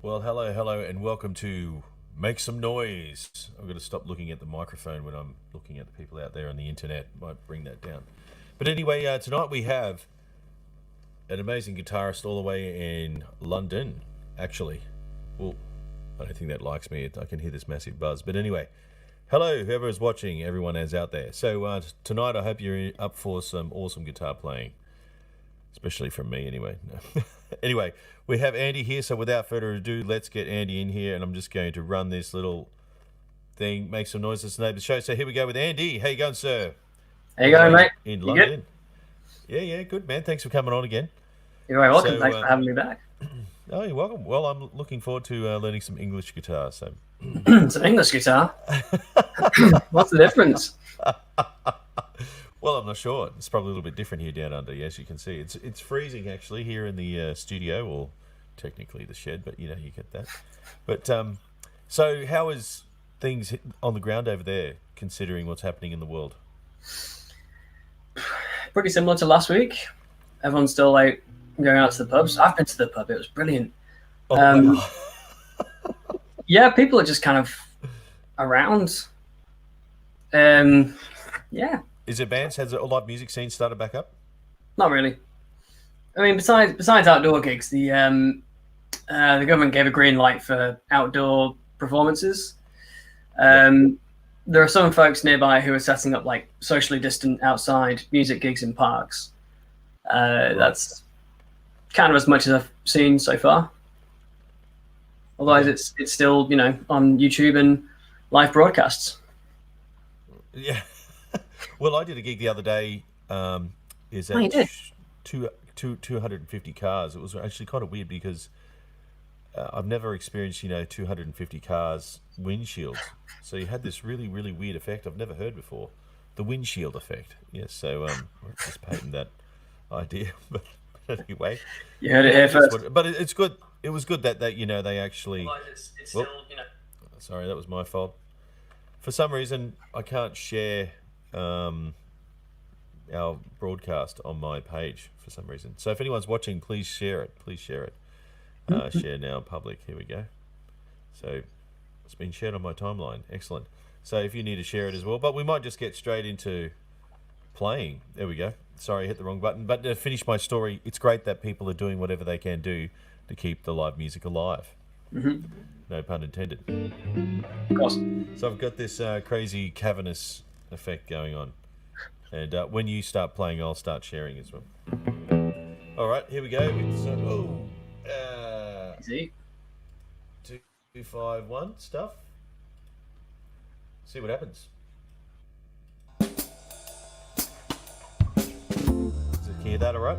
Well, hello, and welcome to Make Some Noise. I've got to stop looking at the microphone when I'm looking at the people out there on the internet. Might bring that down. But anyway, tonight we have an amazing guitarist all the way in London, actually. Well, I don't think that likes me. I can hear this massive buzz. But anyway, hello, whoever is watching, everyone is out there. So tonight I hope you're up for some awesome guitar playing. Especially from me, anyway. Anyway, we have Andy here, so without further ado, let's get Andy in here, and I'm just going to run this little thing, make some noise. That's the name of the show. So here we go with Andy. How you going, sir? How you going, mate? In You London. good? Yeah, good, man. Thanks for coming on again. You're very welcome. So, Thanks for having me back. Oh, you're welcome. Well, I'm looking forward to learning some English guitar. So, It's an English guitar. What's the difference? well, I'm not sure. It's probably a little bit different here down under. As you can see, it's freezing actually here in the studio, or technically the shed, but you get that. But so how is things on the ground over there, considering what's happening in the world? Pretty similar to last week. Everyone's still like going out to the pubs. I've been to the pub. It was brilliant. Oh, Yeah, people are just kind of around. Yeah, is it bands? Has the live music scene started back up? not really. I mean, besides outdoor gigs, the government gave a green light for outdoor performances. There are some folks nearby who are setting up like socially distant outside music gigs in parks. That's kind of as much as I've seen so far. Otherwise, it's still on YouTube and live broadcasts. Yeah. Well, I did a gig the other day. Is Oh, you at did? 250 cars. It was actually kind of weird because I've never experienced 250 cars windshields. So you had this really weird effect I've never heard before, the windshield effect. Yes. So let's just patent that idea. But anyway, You heard it here first. but it's good. It was good that they actually. It's still, Sorry, that was my fault. For some reason, I can't share our broadcast on my page for some reason. So if anyone's watching, please share it. Please share it. Share now, public. Here we go. So it's been shared on my timeline. Excellent. So if you need to share it as well, but we might just get straight into playing. There we go. Sorry, I hit the wrong button. But to finish my story, it's great that people are doing whatever they can do to keep the live music alive. No pun intended. Of course. So I've got this crazy cavernous effect going on. And when you start playing, I'll start sharing as well. All right, here we go. Easy. 2-5-1 stuff. See what happens. Can you hear that all right?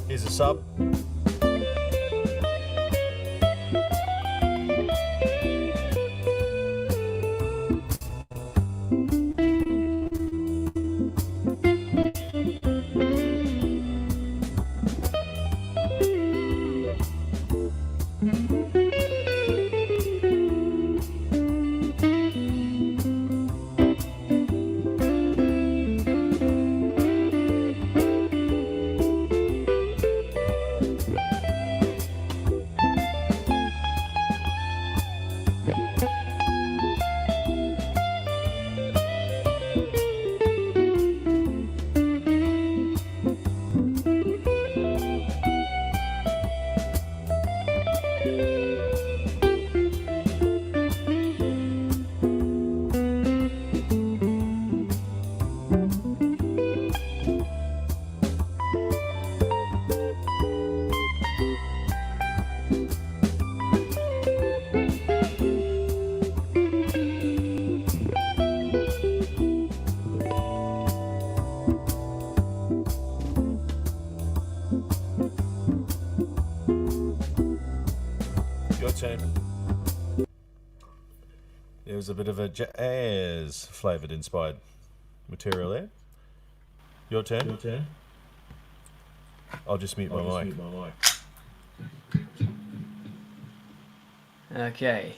Here's a sub. Your turn. There's a bit of a jazz flavoured inspired material there. Your turn. Your turn. I'll just mute my mic. Okay.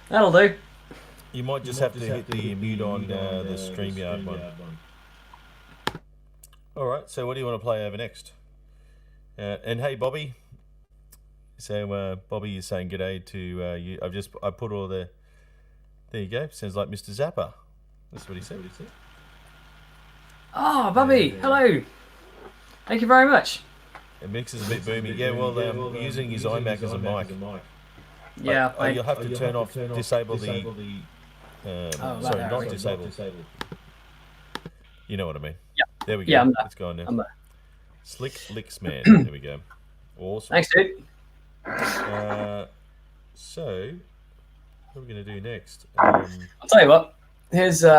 That'll do. You might just have to hit the mute on the StreamYard one. All right. So what do you want to play over next? And hey, Bobby. So Bobby is saying g'day to you. I put all the. There you go. Sounds like Mr. Zappa. That's what he said. Oh, Bobby, hello. Thank you very much. It mixes a bit boomy. Yeah, well, using his iMac as a mic. Yeah, you'll have to disable the. Sorry, not disable. You know what I mean. Yeah. There we go. Yeah, It's gone now. I'm there. Slick Licks Man. There we go. Awesome. Thanks, dude. So, what are we going to do next? I'll tell you what. Here's if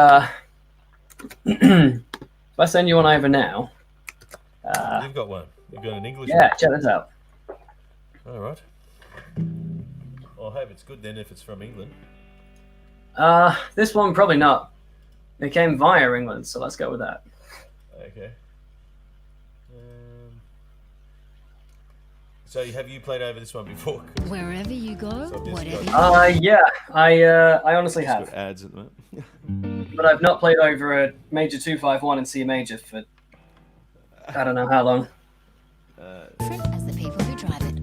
I send you one over now. You've got one. You've got an English one. Yeah, check this out. All right. I hope it's good then if it's from England. This one probably not. It came via England, so let's go with that. Okay. So have you played over this one before? Wherever you go, whatever you Yeah, I honestly have. Got ads at the moment. But I've not played over a major 251 and C major for I don't know how long. as the people who drive it.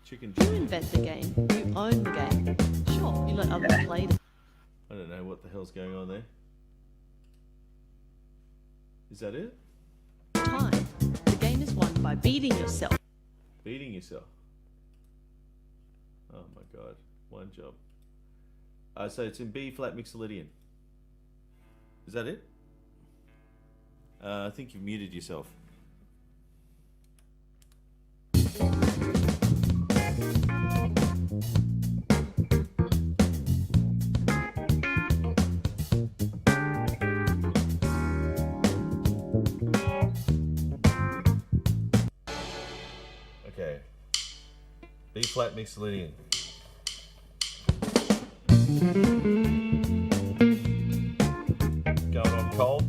Chicken. You invent the game. You own the game. Sure, you let others play it. I don't know what the hell's going on there. Is that it? Time. The game is won by beating yourself. Beating yourself. Oh my god. One job. So it's in B flat mixolydian. Is that it? I think you've muted yourself. Okay. B flat mixolydian. Going on cold.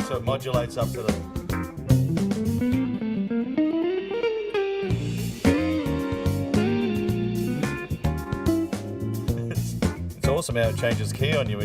So it modulates up to the. It's awesome how it changes key on you.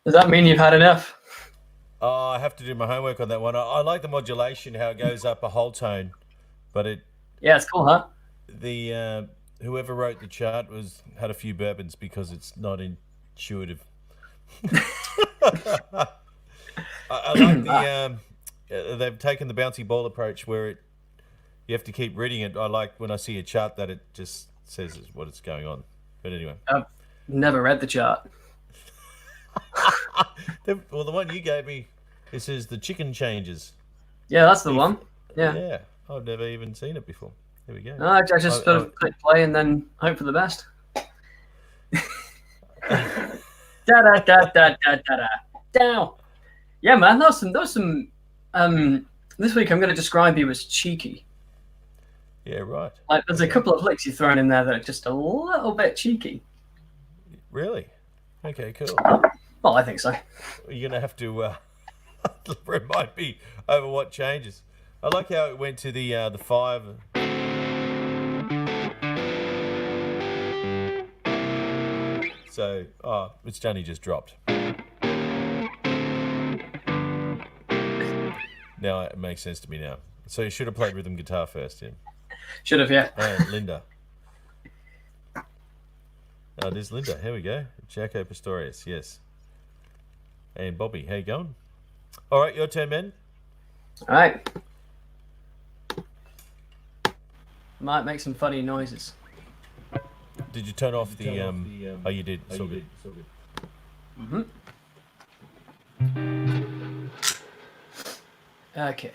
Does that mean you've had enough? Oh, I have to do my homework on that one. I like the modulation, how it goes up a whole tone, but Yeah, it's cool, huh? the whoever wrote the chart had a few bourbons because it's not intuitive. I like they've taken the bouncy ball approach where you have to keep reading it. I like when I see a chart that it just says what it's going on. But anyway, I've never read the chart. well, the one you gave me, it says the chicken changes. Yeah, that's the one. Yeah. Yeah, I've never even seen it before. There we go. No, I just sort of click play and then hope for the best. Da da da da da da da. Yeah, man, that was some. This week I'm going to describe you as cheeky. Yeah, right. Like, there's a couple of licks you've thrown in there that are just a little bit cheeky. Really? Okay, cool. Well, I think so. You're gonna have to remind me over what changes. I like how it went to the 5. So, it's only just dropped. Now it makes sense to me now. So you should have played rhythm guitar first, yeah. Should have, yeah. Linda. Oh, there's Linda. Here we go. Jaco Pastorius, yes. And Bobby, how you going? All right, your turn, man. All right. Might make some funny noises. Did you turn off the? Oh, you did. So good. Okay.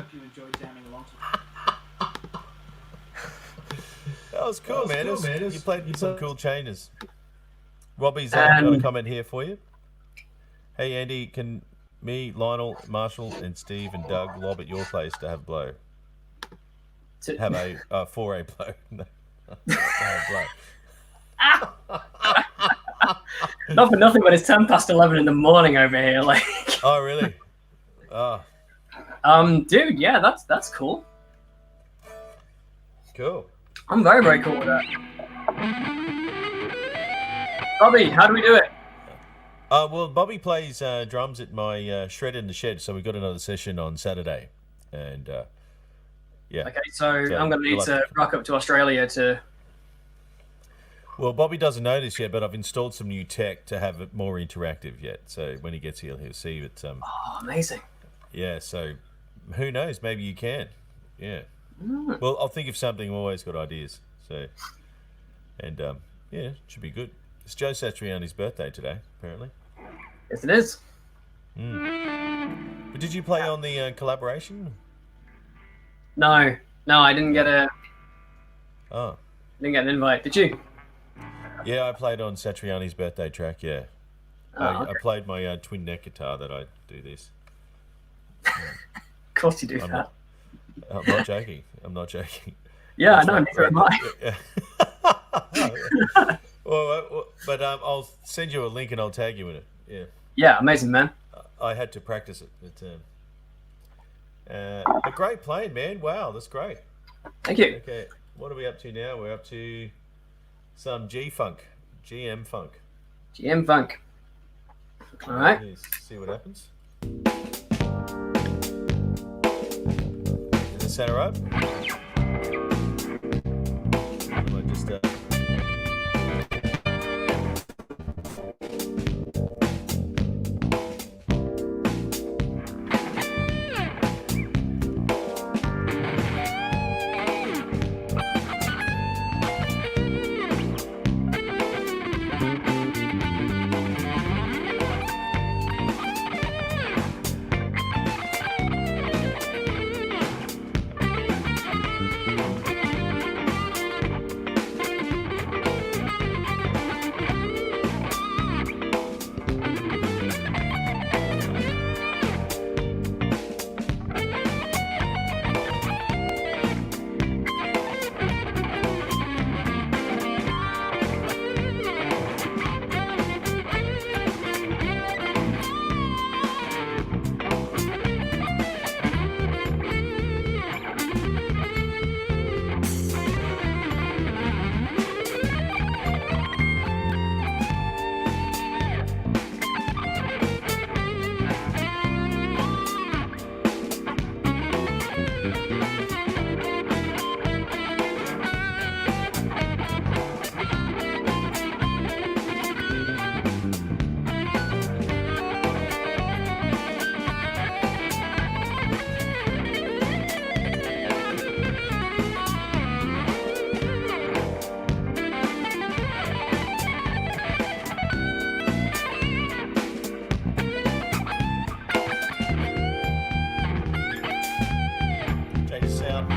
hope you enjoyed jamming along to That was cool, man. You played some cool changes. Robbie's got a comment here for you. Hey, Andy, can me, Lionel, Marshall, and Steve and Doug lob at your place to have blow? Have a for a blow. No, have blow. Not for nothing, but it's 11:10 in the morning over here. Like, Oh, really? Oh, dude, yeah, that's cool. cool. I'm very, very cool with that. Bobby, how do we do it? Well, Bobby plays drums at my shred in the shed, so we've got another session on Saturday, and yeah. Okay, so I'm going to need to rock up to Australia to. Well, Bobby doesn't know this yet, but I've installed some new tech to have it more interactive yet. So when he gets here, he'll see it. Oh, amazing. Yeah, so who knows? Maybe you can. Yeah. Well, I'll think of something. I've always got ideas. So, and yeah, it should be good. It's Joe Satriani's birthday today, apparently. Yes, it is. But did you play on the collaboration? No, I didn't get Oh. an invite. Did you? Yeah, I played on Satriani's birthday track, yeah. Oh, okay. I played my twin neck guitar that I do this. Of course you do that. I'm not joking. I'm not joking. Yeah, I know. Neither am I. Well, but I'll send you a link and I'll tag you in it. Yeah. Yeah, amazing, man. I had to practice it. But great playing, man. Wow, that's great. Thank you. Okay, what are we up to now? We're up to some GM funk. GM Funk. All right. Let's see what happens. Is it center up? I just change the sound.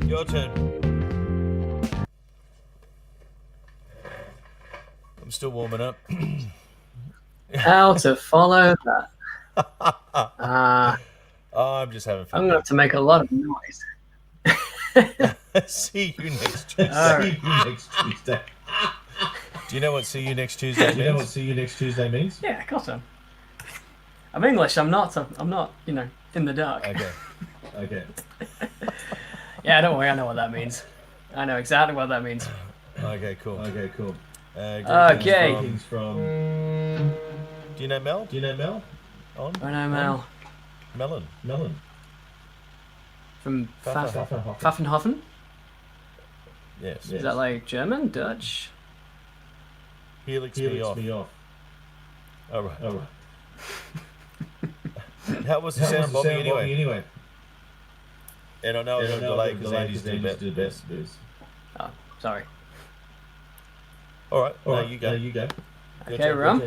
Your turn. I'm still warming up. How to follow that? Oh, I'm just having I'm fun. gonna have to make a lot of noise. See you next Tuesday. Alright. See you next Tuesday. Do you know what see you next Tuesday means? Do you know what see you next Tuesday means? Yeah, of course I'm English. I'm not. In the dark. Okay. Okay. Yeah, don't worry. I know what that means. I know exactly what that means. Okay, cool. Okay, cool. Okay. Greetings from... Do you know Mel? Do you know Mel? On? I know Mel Melon. Melon. from Pfaffenhofen. Pfaffenhofen. Yes. Is that like German, Dutch? Helix Helix me off. me off. All right. Oh, right. How was the How sound, was the Bobby, sound, Bobby, anyway? anyway? And I know it's a delay because Andy's doing best. best. Oh, sorry. All right. All No, right, you go. you go. Your Okay, turn. Rum.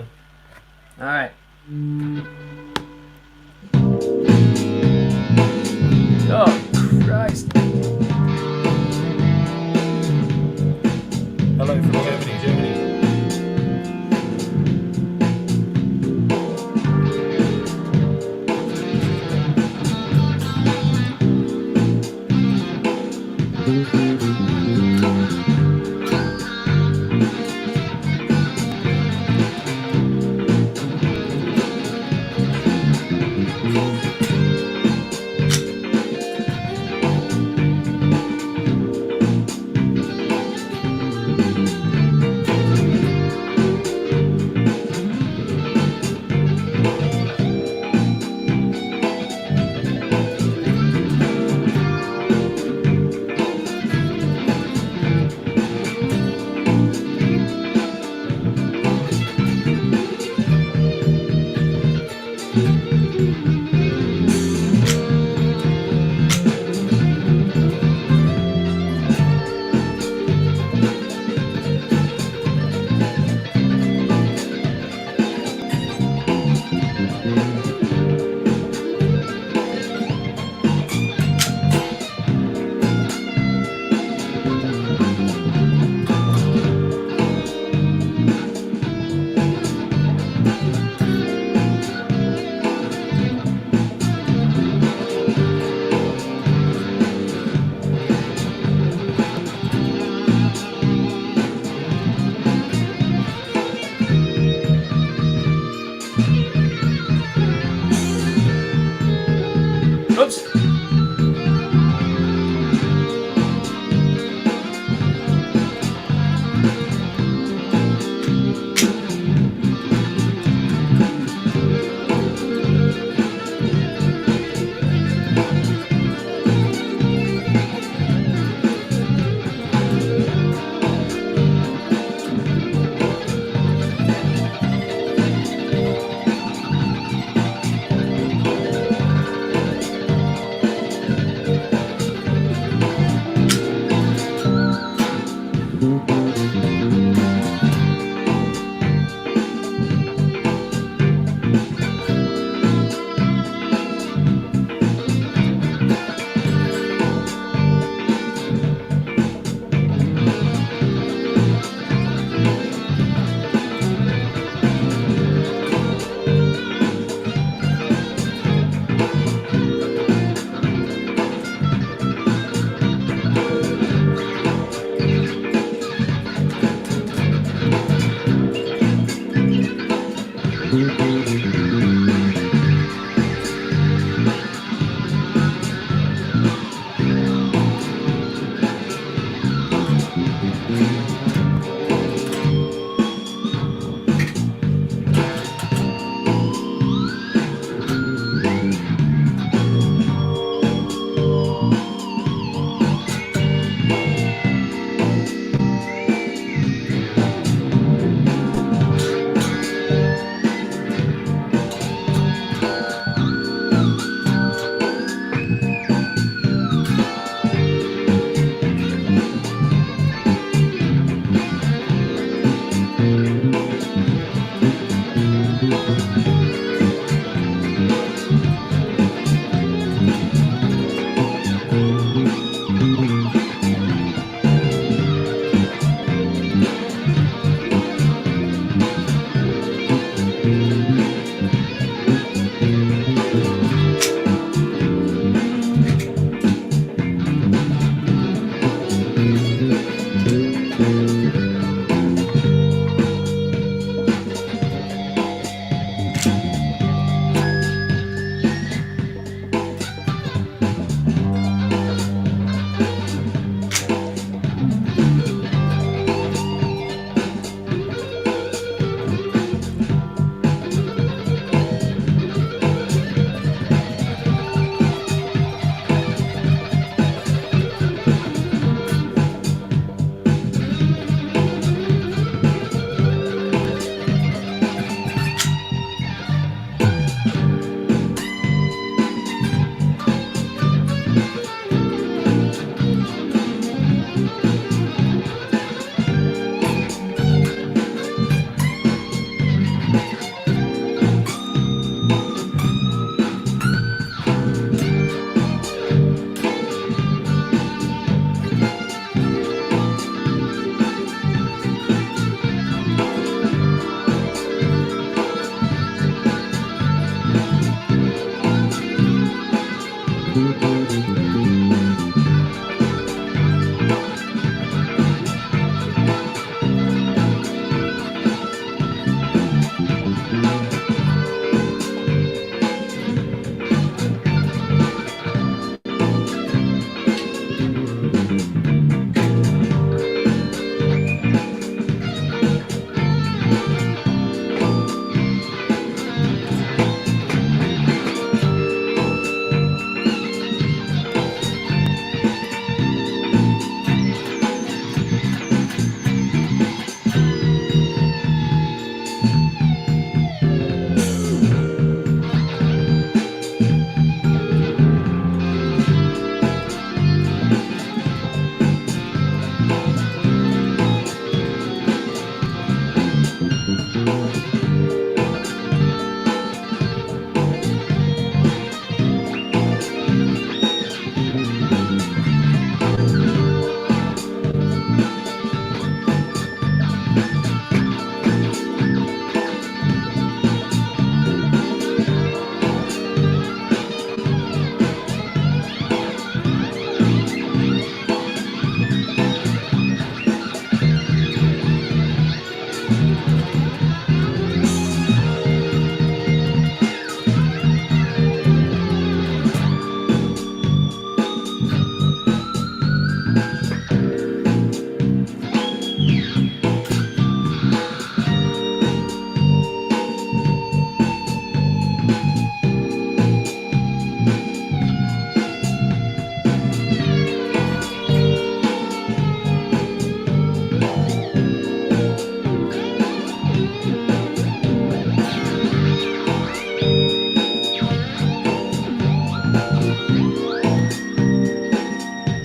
All right. Oh Christ! Hello from Germany.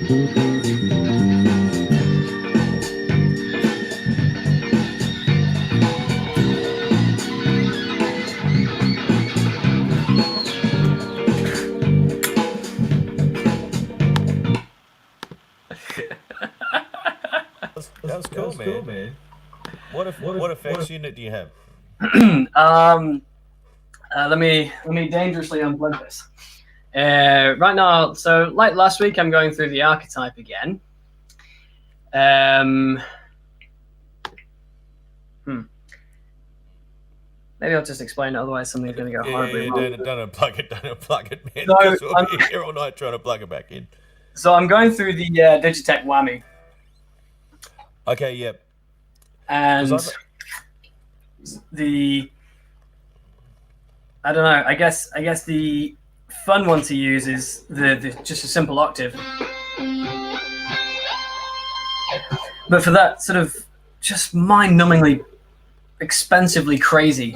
That was cool, man. man. What effects unit do you have? Let me dangerously unplug this. Right now, so like last week, I'm going through the archetype again. Maybe I'll just explain it, otherwise something's going to go horribly wrong. Don't unplug it, man. No, Because we'll be here all night trying to plug it back in. So I'm going through the Digitech Whammy. Okay, yep. And I don't know. I guess the fun one to use is the just a simple octave. But for that sort of just mind-numbingly expensively crazy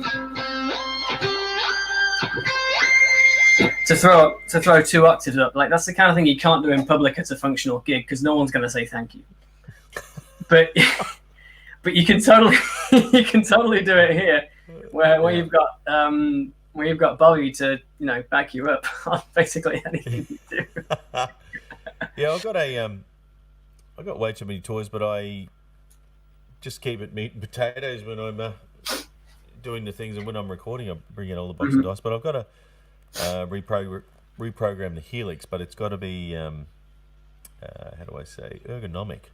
to throw 2 octaves up, like that's the kind of thing you can't do in public at a functional gig because no one's going to say thank you. But you can totally do it here, where you've got Bobby to back you up on basically anything you do. Yeah, I got way too many toys, but I just keep it meat and potatoes when I'm doing the things, and when I'm recording, I bring in all the box of dice. But I've got to reprogram the helix, but it's got to be how do I say, ergonomic.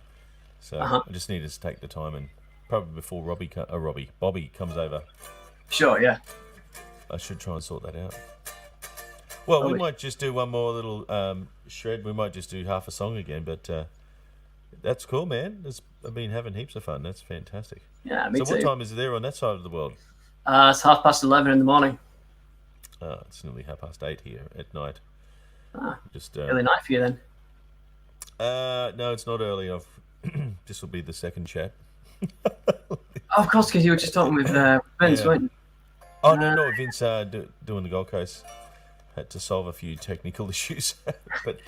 So I just need to take the time, and probably before Bobby comes over. Sure, yeah. I should try and sort that out. Well, we might just do one more little shred. We might just do half a song again, but that's cool, man. I've been having heaps of fun. That's fantastic. Yeah, me too. So what time is it there on that side of the world? It's 11:30 in the morning. It's nearly 8:30 here at night. Just really night for you then. No, it's not early enough. This will be the second chat. Oh, of course, because you were just talking with Vince, weren't you? Oh, no, Vince doing the Gold Coast. Had to solve a few technical issues. But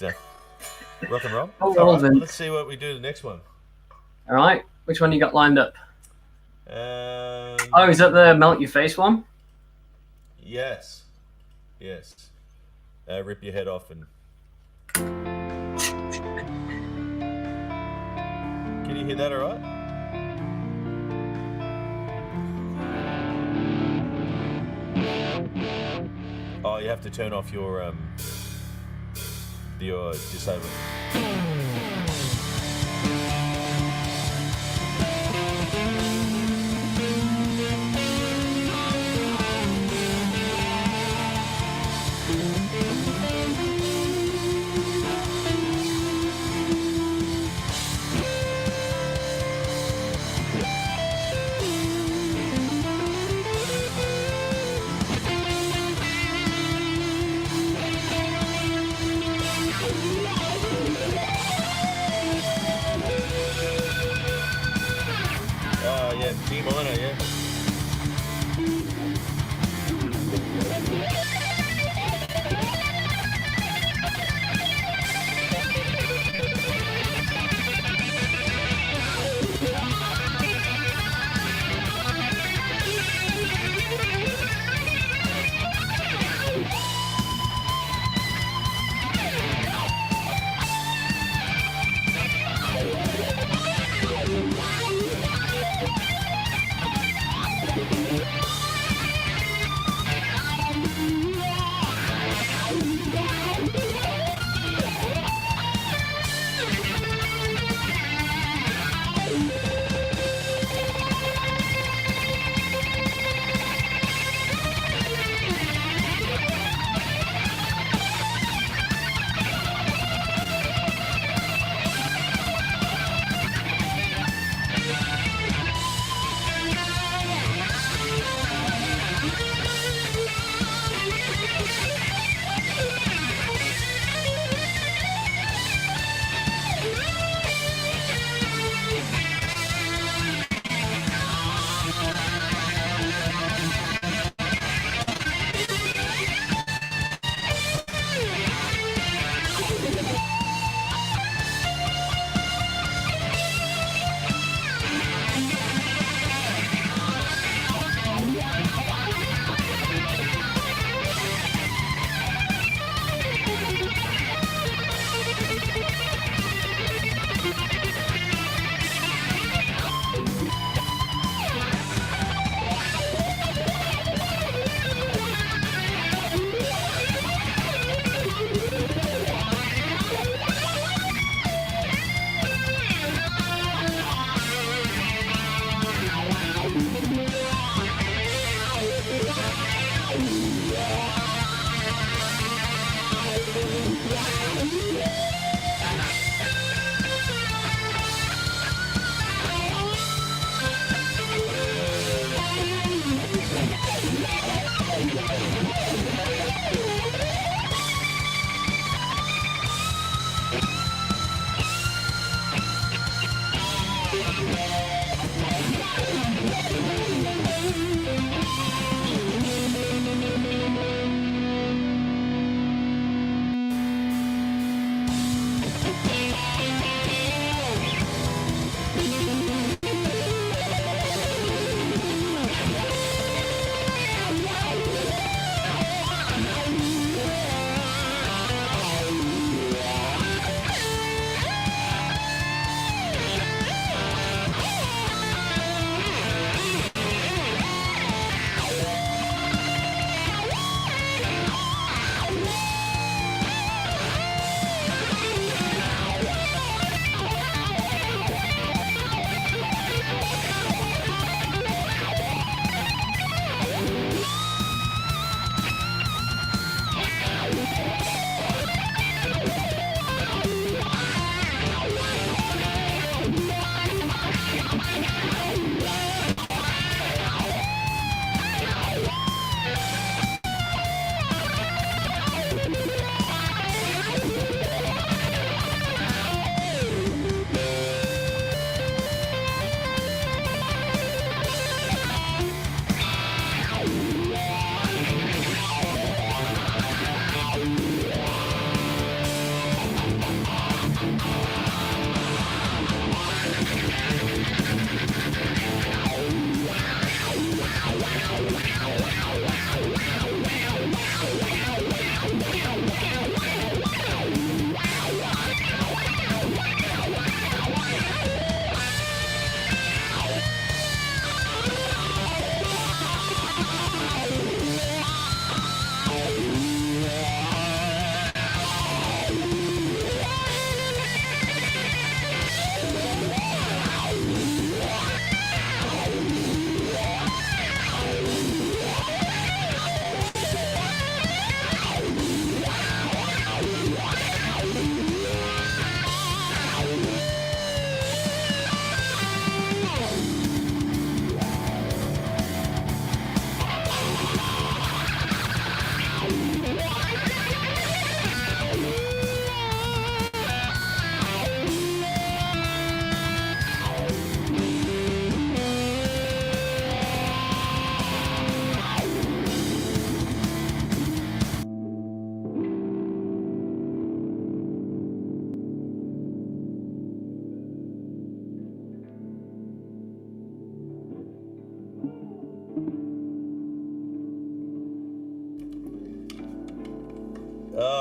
rock and roll. Oh, all right, Vince. let's see what we do the next one. All right. Which one you got lined up? Oh, is that the Melt Your Face one? Yes. Rip your head off and... Can you hear that all right? Oh, you have to turn off your disable. D minor, yeah.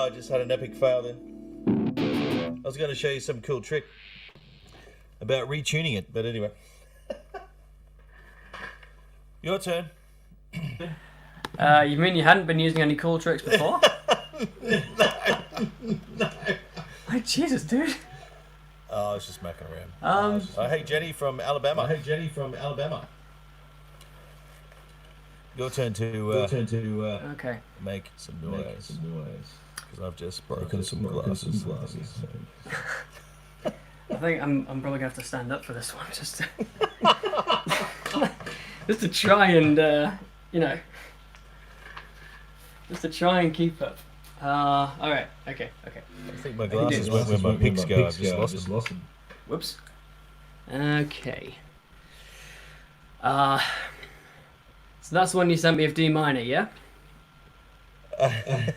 I just had an epic fail then. I was going to show you some cool trick about retuning it, but anyway. Your turn. You mean you hadn't been using any cool tricks before? No. Like, Jesus, dude. Oh, I was just macking around. Hey, Jenny from Alabama. Your turn to Okay. make some noise. Because I've just broken some glasses. I think I'm probably gonna have to stand up for this one, just just to try and just to try and keep up. All right. Okay. I think my glasses went where my pics go. I've just lost them. Whoops. Okay. So that's the one you sent me of D minor, yeah? Yeah,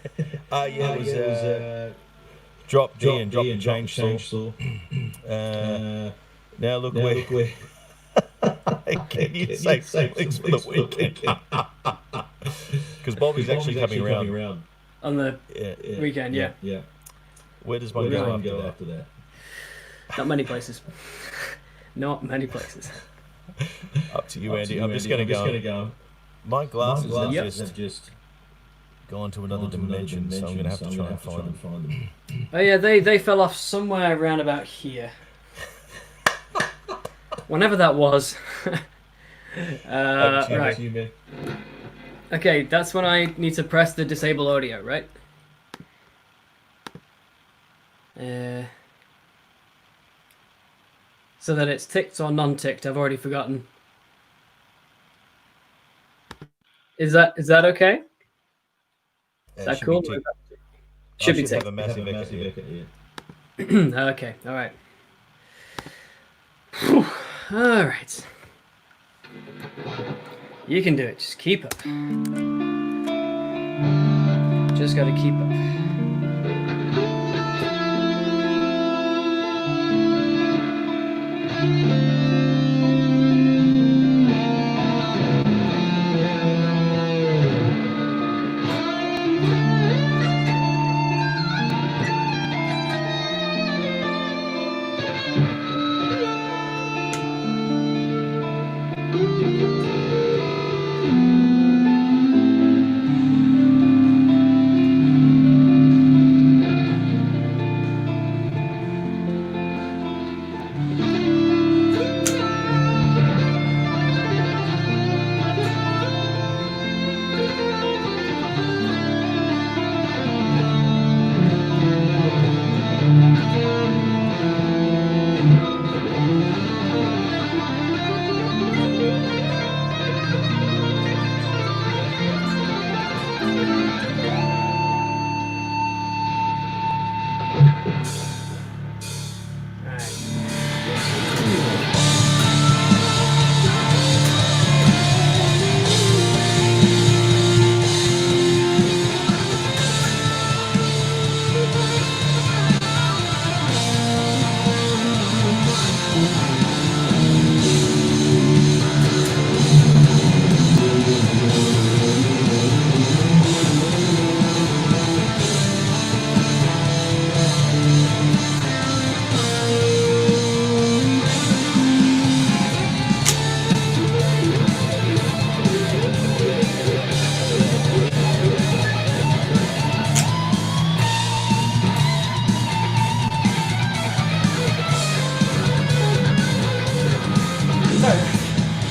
it was drop G and drop and change saw. Now look where. Can you say something for the weekend? Because Bobby's actually coming around. On the weekend, yeah. Where does one go after that? Not many places. Not many places. Up to you, Andy. I'm just going to go. My glasses have just gone to another dimension, so I'm going to have to try and find them. Oh yeah, they fell off somewhere around about here. Whenever that was. Right. Okay, that's when I need to press the disable audio, right? So that it's ticked or non-ticked. I've already forgotten. Is that okay? Is that cool? Should be ticked. Have a massive echo. Okay, all right. Whew. All right. You can do it. Just keep up. Just gotta keep up.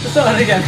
Let's start it again.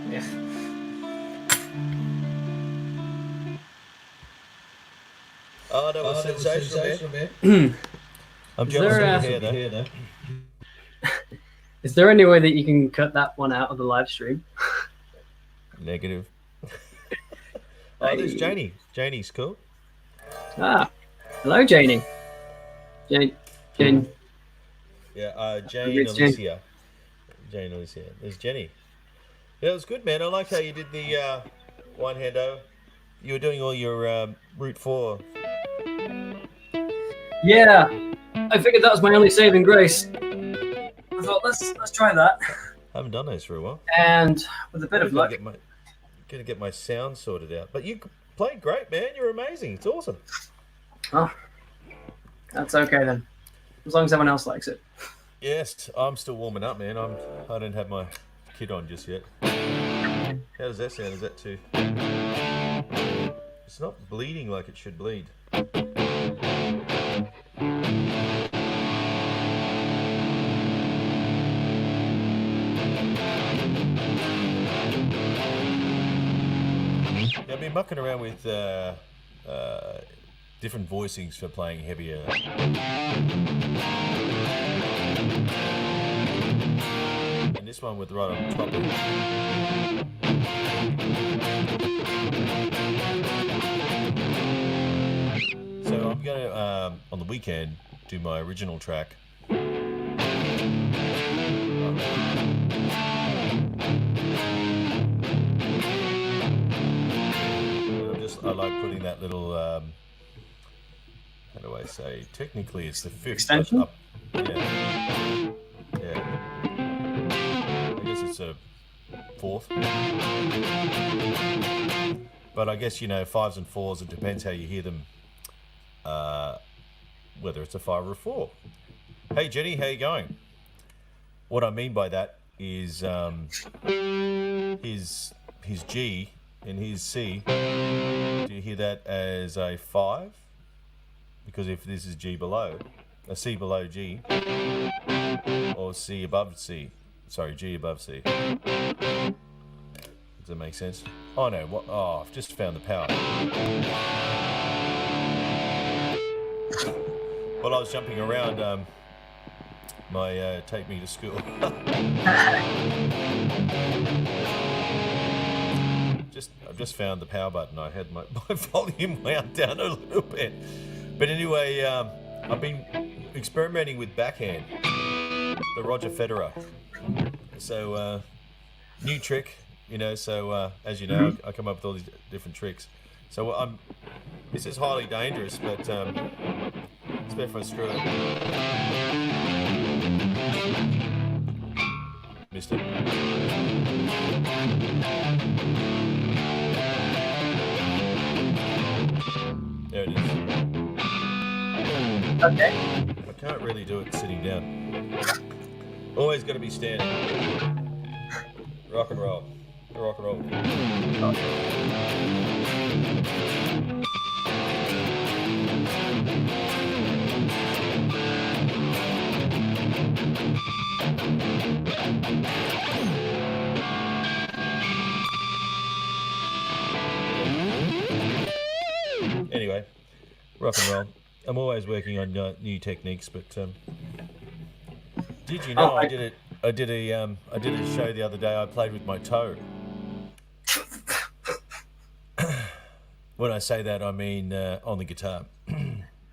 Yeah. Oh, that was sensational, man. I'm Is jealous there of a- your hair, though. Is there any way that you can cut that one out of the live stream? Negative. Oh, there's Janie. Janie's cool. Ah, hello, Janie. Jane. Yeah, Jane It's Jane. Alicia. Jane Alicia. There's Jenny. Yeah, it was good, man. I like how you did the one hand over. You were doing all your Route 4. Yeah, I figured that was my only saving grace. I thought let's try that, I haven't done those for a while. and with a bit of luck, Gonna get my sound sorted out. But you played great, man. You're amazing. It's awesome. oh, that's okay then, as long as everyone else likes it. Yes, I'm still warming up, man. I don't have my kit on just yet. How does that sound? Is that too? It's not bleeding like it should bleed. Yeah, I've been mucking around with different voicings for playing heavier. And this one with right on top of it. So I'm going to, on the weekend, do my original track. I like putting that little, how do I say? Technically, it's the fifth Extension? up. Yeah. Yeah. I guess it's a fourth. But I guess, you know, fives and fours, it depends how you hear them, whether it's a 5 or a 4. Hey, Jenny, how you going? What I mean by that is his G and his C. Do you hear that as a 5? Because if this is G below, a C below G, or C above C. Sorry, G above C. Does that make sense? Oh no, what? Oh, I've just found the power. While I was jumping around, my take me to school. I've just found the power button. I had my volume wound down a little bit. But anyway, I've been experimenting with backhand, the Roger Federer. So, new trick, you know. So, as you know, I come up with all these different tricks. So, this is highly dangerous, but it's better for a screw it. Missed it. There it is. Okay. I can't really do it sitting down. Always got to be standing. Rock and roll. Rock and roll. Anyway, rock and roll. I'm always working on new techniques, but did you know I did a show the other day. I played with my toe. When I say that, I mean on the guitar.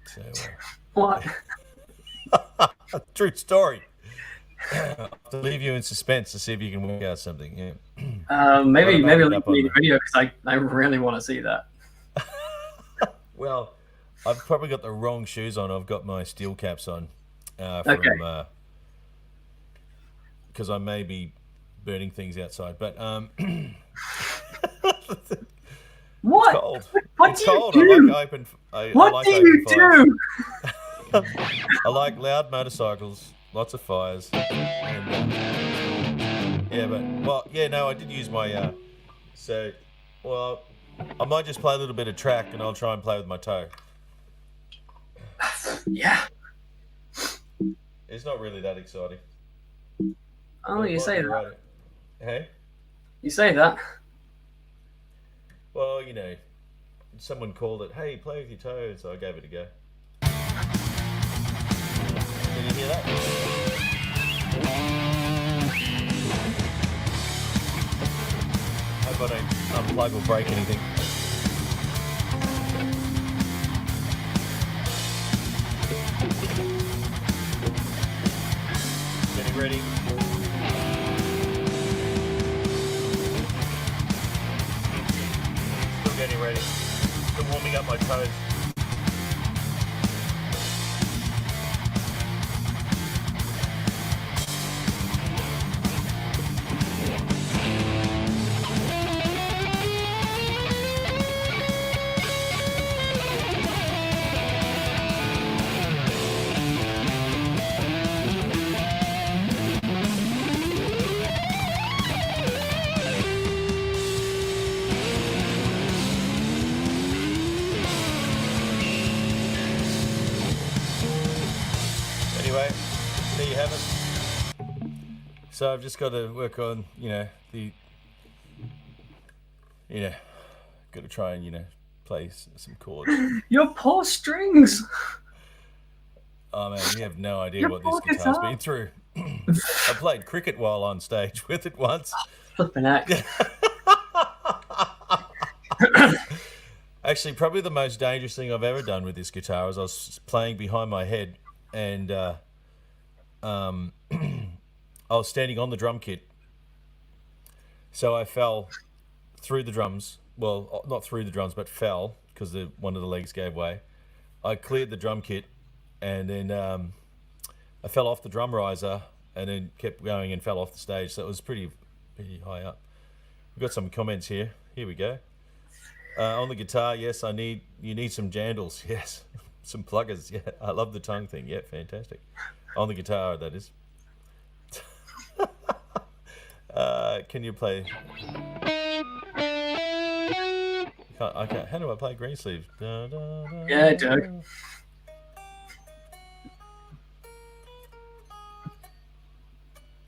So, What? true story. I'll have to leave you in suspense to see if you can work out something. Yeah. Maybe What about it link up on me the the- video because I really want to see that. Well, I've probably got the wrong shoes on. I've got my steel caps on Okay. because I may be burning things outside. But What? cold. What It's do you cold. do? I like open. I What like do open you fires. do? I like loud motorcycles, lots of fires, and no, I did use my I might just play a little bit of track, and I'll try and play with my toe. Yeah. It's not really that exciting. Oh, you say that. Right. Hey, You say that. well, someone called it. Hey, play with your toe, so I gave it a go. Can you hear that? Hope I don't unplug or break anything. Getting ready. Still getting ready. Still warming up my toes. Anyway, there you have it. So I've just got to work on, got to try and, play some chords. Your poor strings. Oh man, you have no idea Your what this poor guitar's guitar. been through. I played cricket while on stage with it once. Flipping out. Actually, probably the most dangerous thing I've ever done with this guitar is I was playing behind my head, and I was standing on the drum kit. So I fell through the drums. Well, not through the drums, but fell because one of the legs gave way. I cleared the drum kit, and then I fell off the drum riser, and then kept going and fell off the stage. So it was pretty high up. We've got some comments here. Here we go. On the guitar, yes, you need some jandals, yes. Some pluggers, yeah. I love the tongue thing, yeah, fantastic. On the guitar, that is. Can you play? I can't. How do I play Greensleeves? Da, da, da, Yeah, Doug.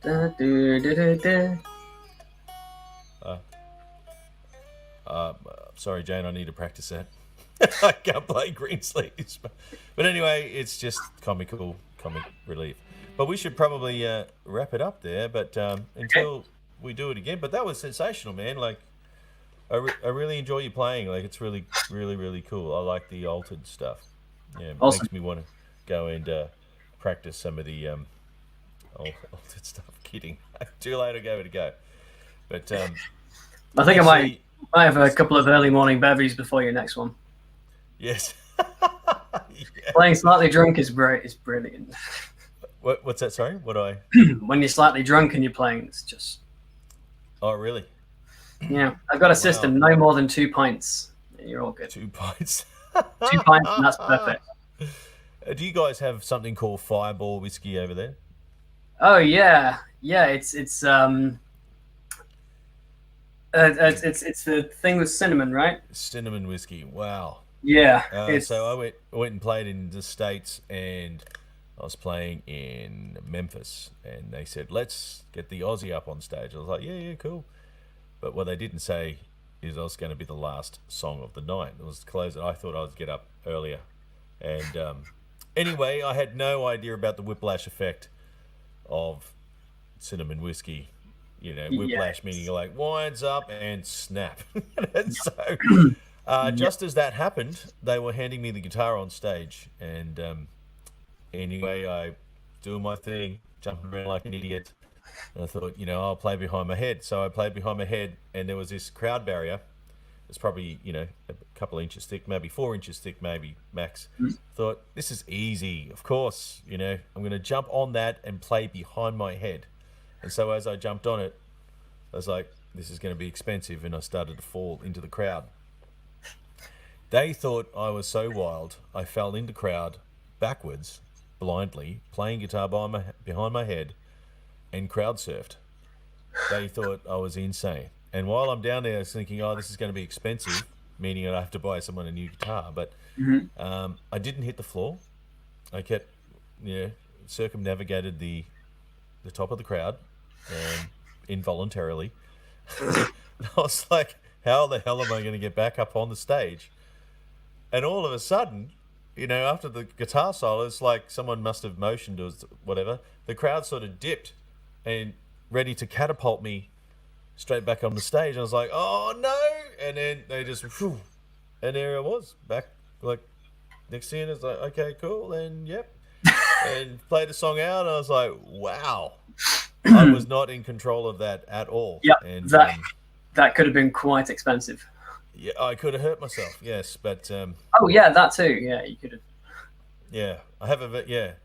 Da, do, do, do, do. Sorry, Jane, I need to practice that. I can't play Greensleeves. But anyway, it's just comic relief. But we should probably wrap it up there. But until we do it again. But that was sensational, man. Like, I really enjoy you playing. Like, it's really, really, really cool. I like the altered stuff. Yeah, it Awesome. makes me want to go and practice some of the altered stuff. Kidding. Too late. I gave it a go. But I think actually, I might have a couple of early morning bevies before your next one. yes. Yeah. Playing slightly drunk is brilliant. What's that? Sorry. When you're slightly drunk and you're playing, it's just Oh, really? I've got a system. No more than 2 pints. You're all good. 2 pints. 2 pints, and that's perfect. Do you guys have something called Fireball whiskey over there? Oh yeah, yeah. It's the thing with cinnamon, right? Cinnamon whiskey. Wow. Yeah. So I went and played in the States, and I was playing in Memphis, and they said, let's get the Aussie up on stage. I was like, yeah, cool. But what they didn't say is I was going to be the last song of the night. It was closed. I thought I'd get up earlier. And anyway, I had no idea about the whiplash effect of cinnamon whiskey. You know, whiplash meaning like winds up and snap. And so just as that happened, they were handing me the guitar on stage. And anyway, I doing my thing, jumping around like an idiot. And I thought, I'll play behind my head. So I played behind my head, and there was this crowd barrier. It's probably, a couple of inches thick, maybe 4 inches thick, maybe max. Thought, this is easy. Of course, I'm going to jump on that and play behind my head. And so as I jumped on it, I was like, this is going to be expensive. And I started to fall into the crowd. They thought I was so wild, I fell into crowd backwards, blindly, playing guitar behind my head, and crowd surfed. They thought I was insane. And while I'm down there, I was thinking, this is going to be expensive, meaning I'd have to buy someone a new guitar. But I didn't hit the floor. I kept, circumnavigated the top of the crowd involuntarily. I was like, how the hell am I going to get back up on the stage? And all of a sudden, after the guitar solo, it's like someone must have motioned or whatever. The crowd sort of dipped and ready to catapult me straight back on the stage. I was like, oh no! And then they just, whew, and there I was, back, like, next thing it's like, okay, cool, and yep. And played the song out, and I was like, wow. I was not in control of that at all. Yeah, and, that could have been quite expensive. Yeah, I could have hurt myself, yes, but... oh, yeah, that too, yeah, you could have. Yeah, I have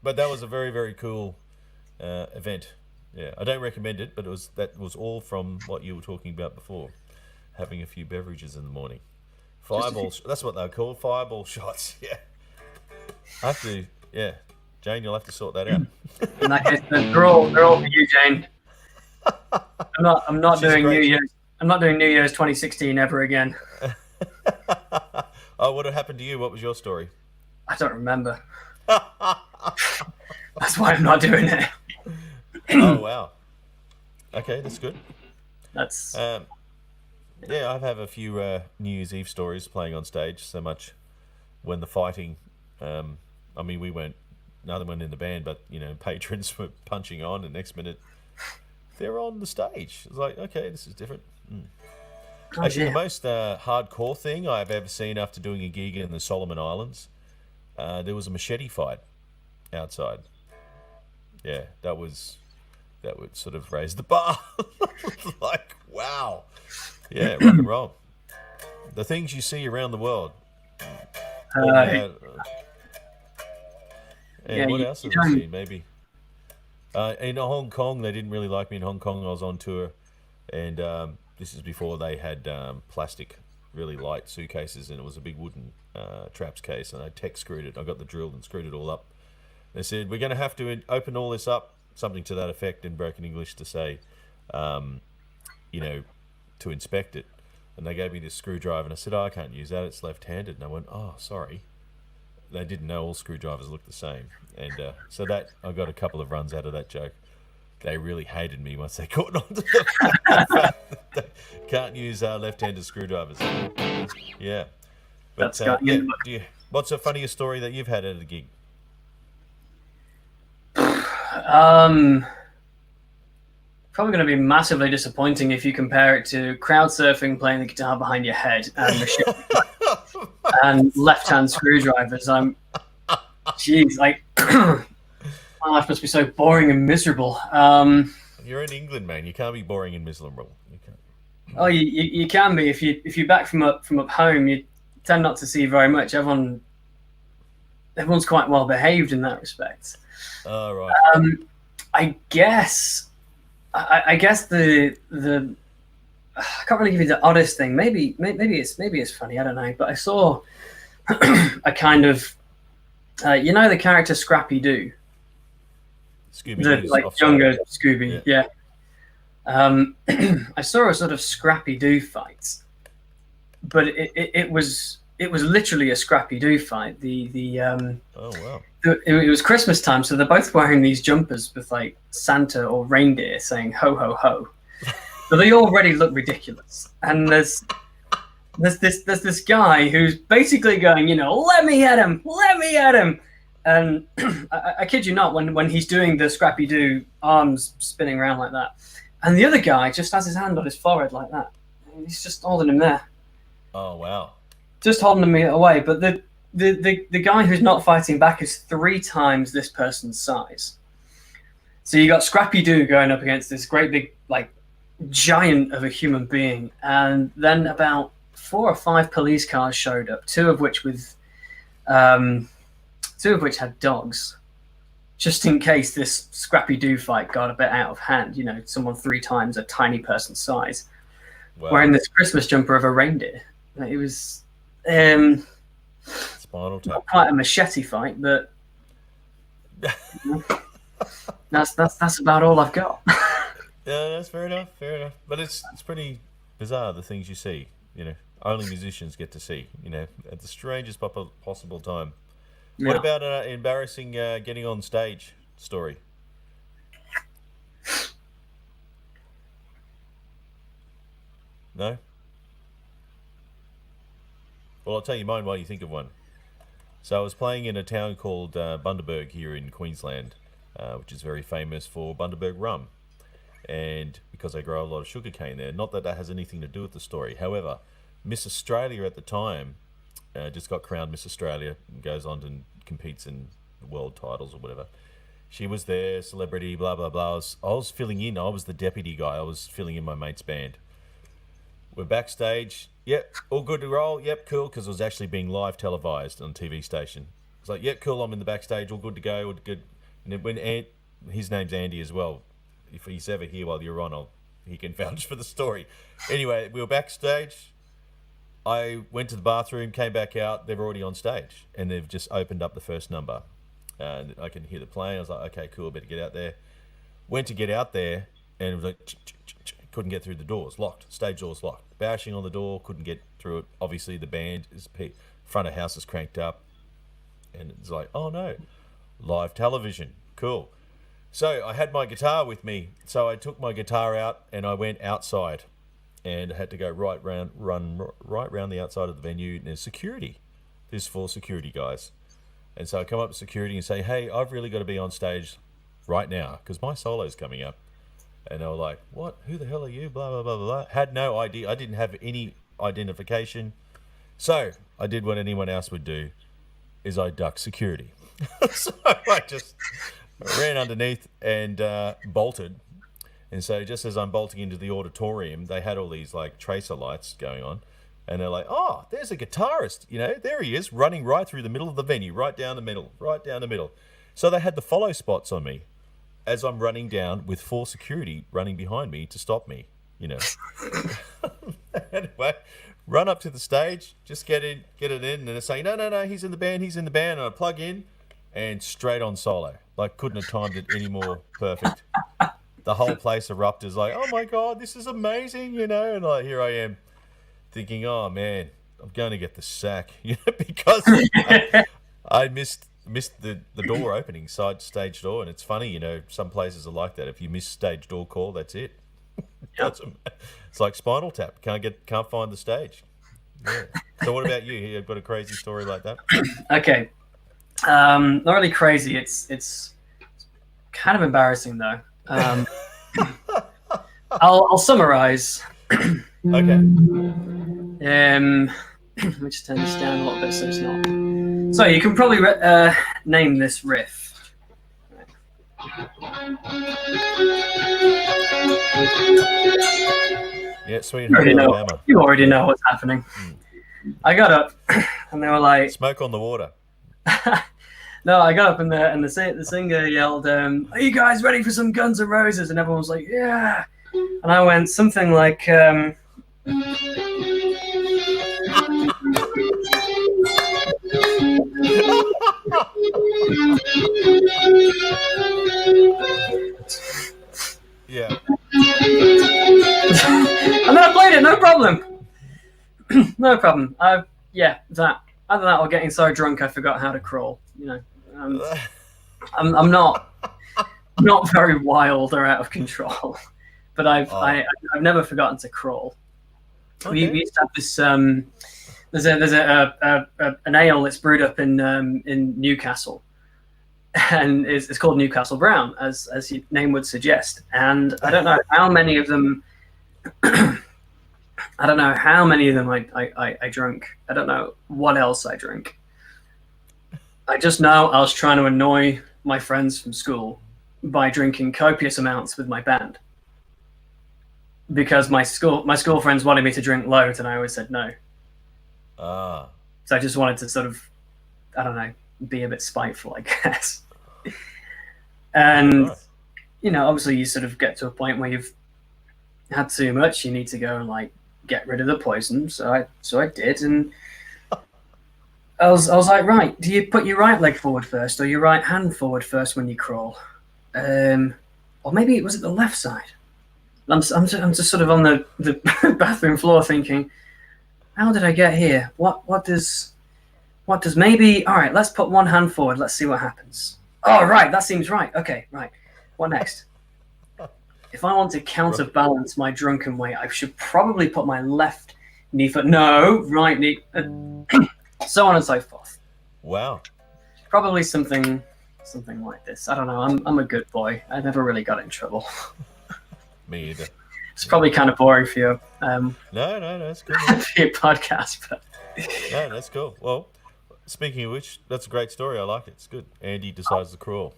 but that was a very, very cool event. Yeah, I don't recommend it, but that was all from what you were talking about before, having a few beverages in the morning. Fireballs, that's what they're called, fireball shots, yeah. I have to, yeah. Jane, you'll have to sort that out. In that case, they're all for you, Jane. I'm not doing New Year's. I'm not doing New Year's 2016 ever again. Oh, what happened to you? What was your story? I don't remember. That's why I'm not doing it. Oh, wow. Okay, that's good. That's... yeah, I have a few New Year's Eve stories playing on stage, so much when the fighting... I mean, we weren't another one in the band, but, patrons were punching on, and next minute they're on the stage. It's like, okay, this is different. Actually, the most hardcore thing I've ever seen after doing a gig in the Solomon Islands, there was a machete fight outside. Yeah, that would sort of raise the bar. Like, wow. Yeah, rock and roll. The things you see around the world. And what else have I seen? Maybe in Hong Kong, they didn't really like me in Hong Kong. I was on tour, and this is before they had plastic, really light suitcases, and it was a big wooden traps case, and I tech screwed it. I got the drill and screwed it all up. They said, we're going to have to open all this up, something to that effect in broken English to say, to inspect it. And they gave me this screwdriver, and I said, I can't use that, it's left-handed. And I went, oh, sorry. They didn't know all screwdrivers look the same. And so that, I got a couple of runs out of that joke. They really hated me once they caught on to the fact that they can't use left-handed screwdrivers. Yeah. But what's the funniest story that you've had at a gig? Probably going to be massively disappointing if you compare it to crowd surfing, playing the guitar behind your head, and left-hand screwdrivers. Jeez, like, my life must be so boring and miserable. You're in England, man. You can't be boring and miserable. You can't. Oh, you can be if you're back from up home. You tend not to see very much. Everyone's quite well behaved in that respect. Oh, right. I guess the I can't really give you the oddest thing. Maybe it's funny. I don't know. But I saw a kind of, you know, the character Scrappy Doo, Scooby the Doo's like offside. younger Scooby, yeah. I saw a sort of Scrappy Doo fight, but it was literally a Scrappy Doo fight. Oh wow. It was Christmas time, so they're both wearing these jumpers with like Santa or reindeer saying "ho ho ho," but they already look ridiculous. And there's this guy who's basically going, you know, let me at him, and I kid you not, when he's doing the Scrappy Doo arms spinning around like that, and the other guy just has his hand on his forehead like that, and he's just holding him there, Oh wow. just holding him away. But the guy who's not fighting back is 3 times this person's size. So you got Scrappy Doo going up against this great big like giant of a human being, and then about 4 or 5 police cars showed up, 2 of which had dogs, just in case this Scrappy Doo fight got a bit out of hand. You know, someone 3 times a tiny person's size Wow. wearing this Christmas jumper of a reindeer. It was Spinal Tap. not quite a machete fight, but that's about all I've got. Yeah, that's fair enough. Fair enough. But it's pretty bizarre, the things you see. You know, only musicians get to see. You know, at the strangest possible time. What Yeah. about embarrassing getting on stage story? No? Well, I'll tell you mine while you think of one. So I was playing in a town called Bundaberg here in Queensland, which is very famous for Bundaberg rum. And because they grow a lot of sugarcane there, not that has anything to do with the story. However, Miss Australia at the time just got crowned Miss Australia and goes on and competes in world titles or whatever. She was there, celebrity, blah, blah, blah. I was filling in. I was the deputy guy. I was filling in my mate's band. We're backstage. Yep, all good to roll. Yep, cool, because it was actually being live televised on TV station. It's like, yep, cool, I'm in the backstage, all good to go, all good. And then when his name's Andy as well. If he's ever here while you're on, he can vouch for the story. Anyway, we were backstage. I went to the bathroom, came back out. They were already on stage, and they've just opened up the first number. And I can hear the playing. I was like, okay, cool, better get out there. Went to get out there, and it was like, couldn't get through the doors, locked. Stage doors locked. Bashing on the door, couldn't get through it. Obviously, the band is front of house is cranked up, and it's like, oh no, live television, cool. So I had my guitar with me, so I took my guitar out and I went outside, and I had to go run right round the outside of the venue. And there's security. There's 4 security guys, and so I come up to security and say, hey, I've really got to be on stage right now because my solo's coming up. And they were like, what? Who the hell are you? Blah, blah, blah, blah, blah. Had no idea. I didn't have any identification. So I did what anyone else would do, is I ducked security. So I just ran underneath and bolted. And so just as I'm bolting into the auditorium, they had all these like tracer lights going on. And they're like, oh, there's a guitarist. You know, there he is, running right through the middle of the venue, right down the middle. So they had the follow spots on me as I'm running down with 4 security running behind me to stop me, you know. Anyway, run up to the stage, just get it in, and they're saying, no, he's in the band. And I plug in, and straight on solo. Like, couldn't have timed it any more perfect. The whole place erupted, like, oh my God, this is amazing, you know. And like, here I am thinking, oh man, I'm going to get the sack, you know, because I missed the door opening, side stage door. And it's funny, you know, some places are like that. If you miss stage door call, that's it. It's like Spinal Tap. Can't find the stage. Yeah. So what about you? You've got a crazy story like that? Okay, not really crazy. It's kind of embarrassing though. I'll summarize. Okay. Let me just turn this down a little bit so it's not. So you can probably name this riff. Yeah, sweet You already home know, Alabama. you already know what's happening. I got up and they were like, Smoke on the water. no, I got up and the singer yelled, are you guys ready for some Guns N' Roses? And everyone was like, yeah. And I went something like, Yeah. And then I played it, no problem. No problem. Yeah, that. Other than that, or getting so drunk I forgot how to crawl. You know, I'm not very wild or out of control, but I've never forgotten to crawl. Okay. We used to have this. There's an ale that's brewed up in Newcastle, and it's called Newcastle Brown, as your name would suggest. And I don't know how many of them. I don't know how many of them I drank. I don't know what else I drank. I just know I was trying to annoy my friends from school by drinking copious amounts with my band. Because my school friends wanted me to drink loads, and I always said no. Ah. So I just wanted to sort of, I don't know, be a bit spiteful, I guess. And, Right. you know, obviously you sort of get to a point where you've had too much. You need to go and like get rid of the poison. So I did, and I was like, right, do you put your right leg forward first or your right hand forward first when you crawl? Or maybe it was at the left side. I'm just sort of on the bathroom floor thinking, how did I get here? What does maybe, all right, let's put one hand forward. Let's see what happens. Oh, right. That seems right. Okay. Right. What next? If I want to counterbalance my drunken weight, I should probably put my left knee foot. No, right knee. So on and so forth. Wow. Probably something like this. I don't know. I'm a good boy. I never really got in trouble. Me either. It's probably kind of boring for you. No, that's good. For your podcast, but No, that's cool. Well, speaking of which, that's a great story. I like it. It's good. Andy decides to crawl.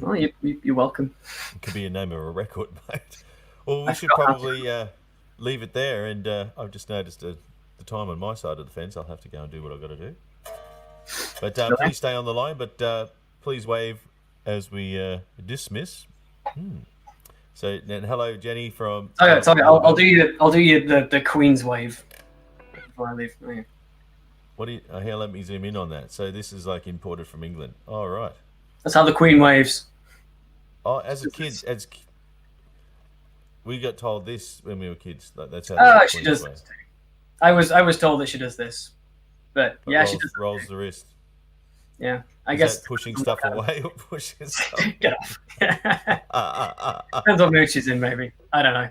well, you're welcome. It could be a name of a record, mate. Well, we I should forgot how probably leave it there. And I've just noticed the time on my side of the fence. I'll have to go and do what I've got to do. But please stay on the line. But please wave as we dismiss. So then, hello, Jenny from. Oh yeah, sorry. I'll do you the Queen's wave before I leave. Oh, yeah. What do you? Here, let me zoom in on that. So this is like imported from England. All right. That's how the Queen waves. Oh, as a kid, we got told this when we were kids. That's how. Oh, the she Queen does wave. this too. I was told that she does this, but yeah, rolls, she does. rolls the wrist. Yeah, I Is guess that pushing stuff away or pushing stuff? Get off. Depends what mood she's in, maybe. I don't know.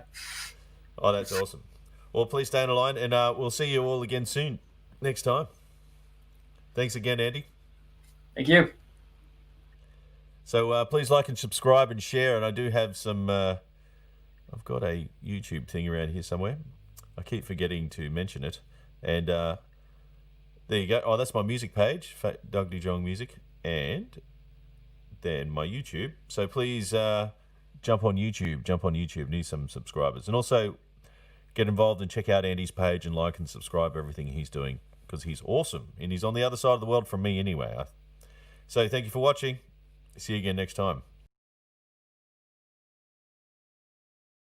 Oh, that's awesome. Well, please stay on the line, and we'll see you all again soon. Next time. Thanks again, Andy. Thank you. So please like and subscribe and share. And I do have some. I've got a YouTube thing around here somewhere. I keep forgetting to mention it. And there you go. Oh, that's my music page, Doug DeJong Music, and then my YouTube. So please jump on YouTube. Need some subscribers, and also get involved and check out Andy's page and like and subscribe everything he's doing, because he's awesome and he's on the other side of the world from me anyway. So thank you for watching. See you again next time.